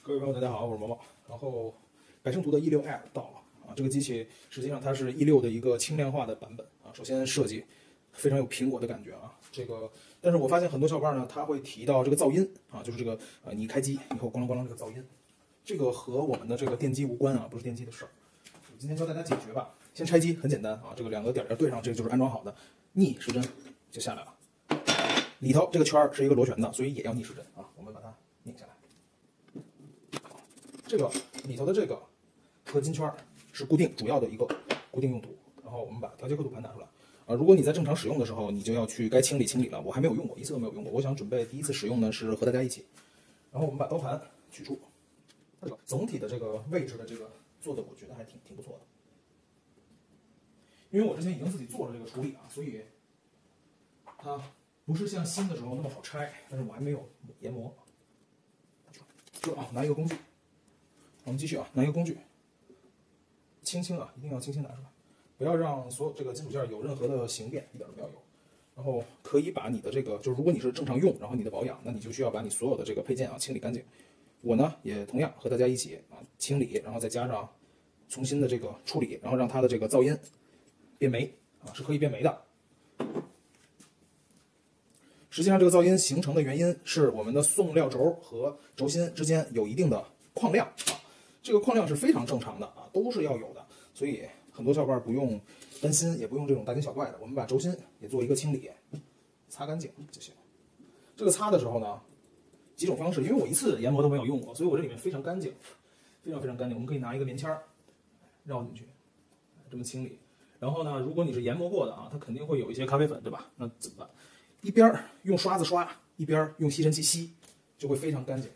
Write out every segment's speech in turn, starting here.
各位朋友，大家好，我是毛毛。然后，百胜图的 E6L 到了啊，这个机器实际上它是 E6的一个轻量化的版本啊。首先设计非常有苹果的感觉啊，但是我发现很多小伙伴呢，他会提到这个噪音啊，就是这个你一开机以后咣啷咣啷这个噪音，这个和我们的这个电机无关啊，不是电机的事儿。我今天教大家解决吧。先拆机很简单啊，这个两个点对上，这个就是安装好的，逆时针就下来了。里头这个圈是一个螺旋的，所以也要逆时针啊。我们把它拧下来。这个里头的这个合金圈是主要的一个固定用途。然后我们把调节刻度盘拿出来啊。如果你在正常使用的时候，你就要去该清理了。我还没有用过，一次都没有用过。我想准备第一次使用呢，是和大家一起。然后我们把刀盘取出，这个总体的这个位置的这个做的，我觉得还挺不错的。因为我之前已经自己做了这个处理啊，所以它不是像新的时候那么好拆，但是我还没有研磨。拿一个工具。我们继续啊，拿一个工具，轻轻啊，一定要轻轻拿出来，不要让所有这个金属件有任何的形变，一点都不要有。然后可以把你的这个，就是如果你是正常用，然后你的保养，那你就需要把你所有的这个配件啊清理干净。我呢也同样和大家一起啊清理，然后再加上重新的这个处理，然后让它的这个噪音变没啊，是可以变没的。实际上这个噪音形成的原因是我们的送料轴和轴心之间有一定的矿量啊。这个矿量是非常正常的啊，都是要有的，所以很多小伙伴不用担心，也不用这种大惊小怪的。我们把轴心也做一个清理，擦干净就行。这个擦的时候呢，几种方式，因为我一次研磨都没有用过，所以我这里面非常干净，非常干净。我们可以拿一个棉签绕进去，这么清理。然后呢，如果你是研磨过的啊，它肯定会有一些咖啡粉，对吧？那怎么办？一边用刷子刷，一边用吸尘器吸，就会非常干净。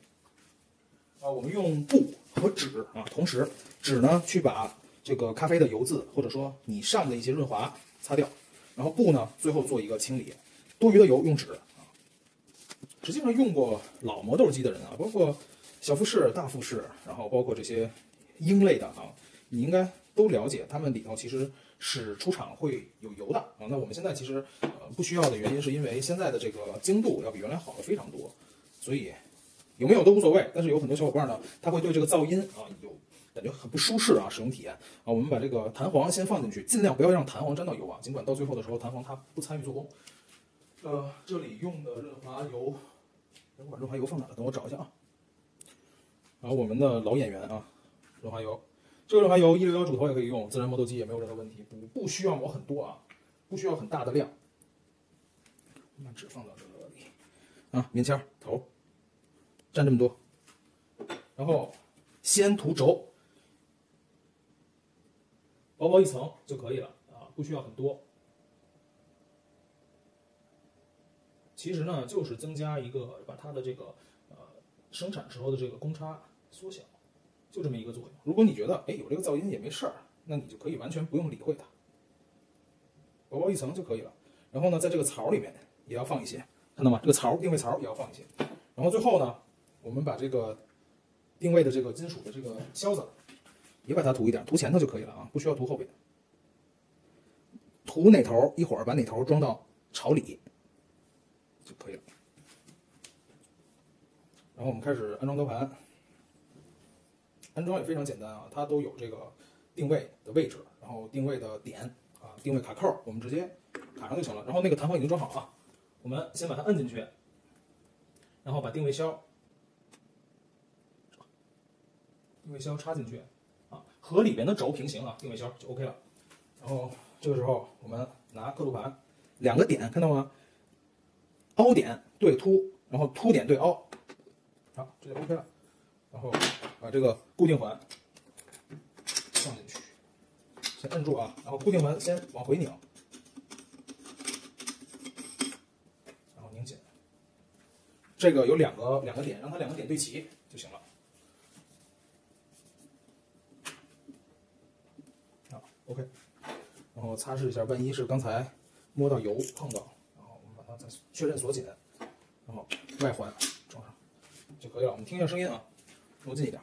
我们用布和纸啊，同时纸呢去把这个咖啡的油渍或者说你上的一些润滑擦掉，然后布呢最后做一个清理，多余的油用纸啊。实际上用过老磨豆机的人啊，包括小富士、大富士，然后包括这些英类的啊，你应该都了解，它们里头其实是出厂会有油的啊。那我们现在其实不需要的原因是因为现在的这个精度要比原来好了非常多，所以有没有都无所谓，但是有很多小伙伴呢，他会对这个噪音啊有感觉很不舒适啊，使用体验啊。我们把这个弹簧先放进去，尽量不要让弹簧沾到油啊，尽管到最后的时候弹簧它不参与做工。这里用的润滑油，我把润滑油放哪了？等我找一下啊。然后我们的老演员啊，润滑油，这个润滑油161主头也可以用，自然磨豆机也没有任何问题，不需要磨很多啊，不需要很大的量。把纸放到这里啊，棉签头。占这么多，然后先涂轴，薄薄一层就可以了啊，不需要很多。其实呢，就是增加一个把它的这个生产时候的这个公差缩小，就这么一个作用。如果你觉得有这个噪音也没事儿，那你就可以完全不用理会它，薄薄一层就可以了。然后呢，在这个槽里面也要放一些，看到吗？这个定位槽也要放一些。然后最后呢，我们把这个定位的这个金属的这个销子也把它涂一点，涂前头就可以了啊，不需要涂后边。涂哪头，一会儿把哪头装到槽里就可以了。然后我们开始安装刀盘，安装也非常简单啊，它都有这个定位的位置，然后定位的点啊，定位卡扣，我们直接卡上就行了。然后那个弹簧已经装好啊，我们先把它摁进去，然后把定位销插进去啊，和里边的轴平行啊，定位销就 OK 了。然后这个时候我们拿刻度盘，两个点看到吗？凹点对凸，然后凸点对凹，好，这就 OK 了。然后把这个固定环放进去，先摁住啊，然后固定环先往回拧，然后拧紧。这个有两个点，让它两个点对齐就行了。OK， 然后擦拭一下，万一是刚才摸到油碰到，然后我们把它再确认锁紧，然后外环装上就可以了。我们听一下声音啊，离我近一点。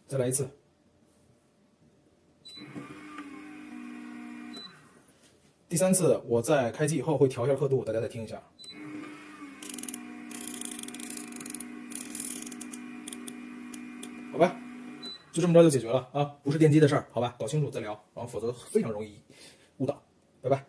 再来一次。第第3次我在开机以后会调一下刻度，大家再听一下。好吧，就这么着就解决了啊，不是电机的事儿，好吧，搞清楚再聊，然后否则非常容易误导。拜拜。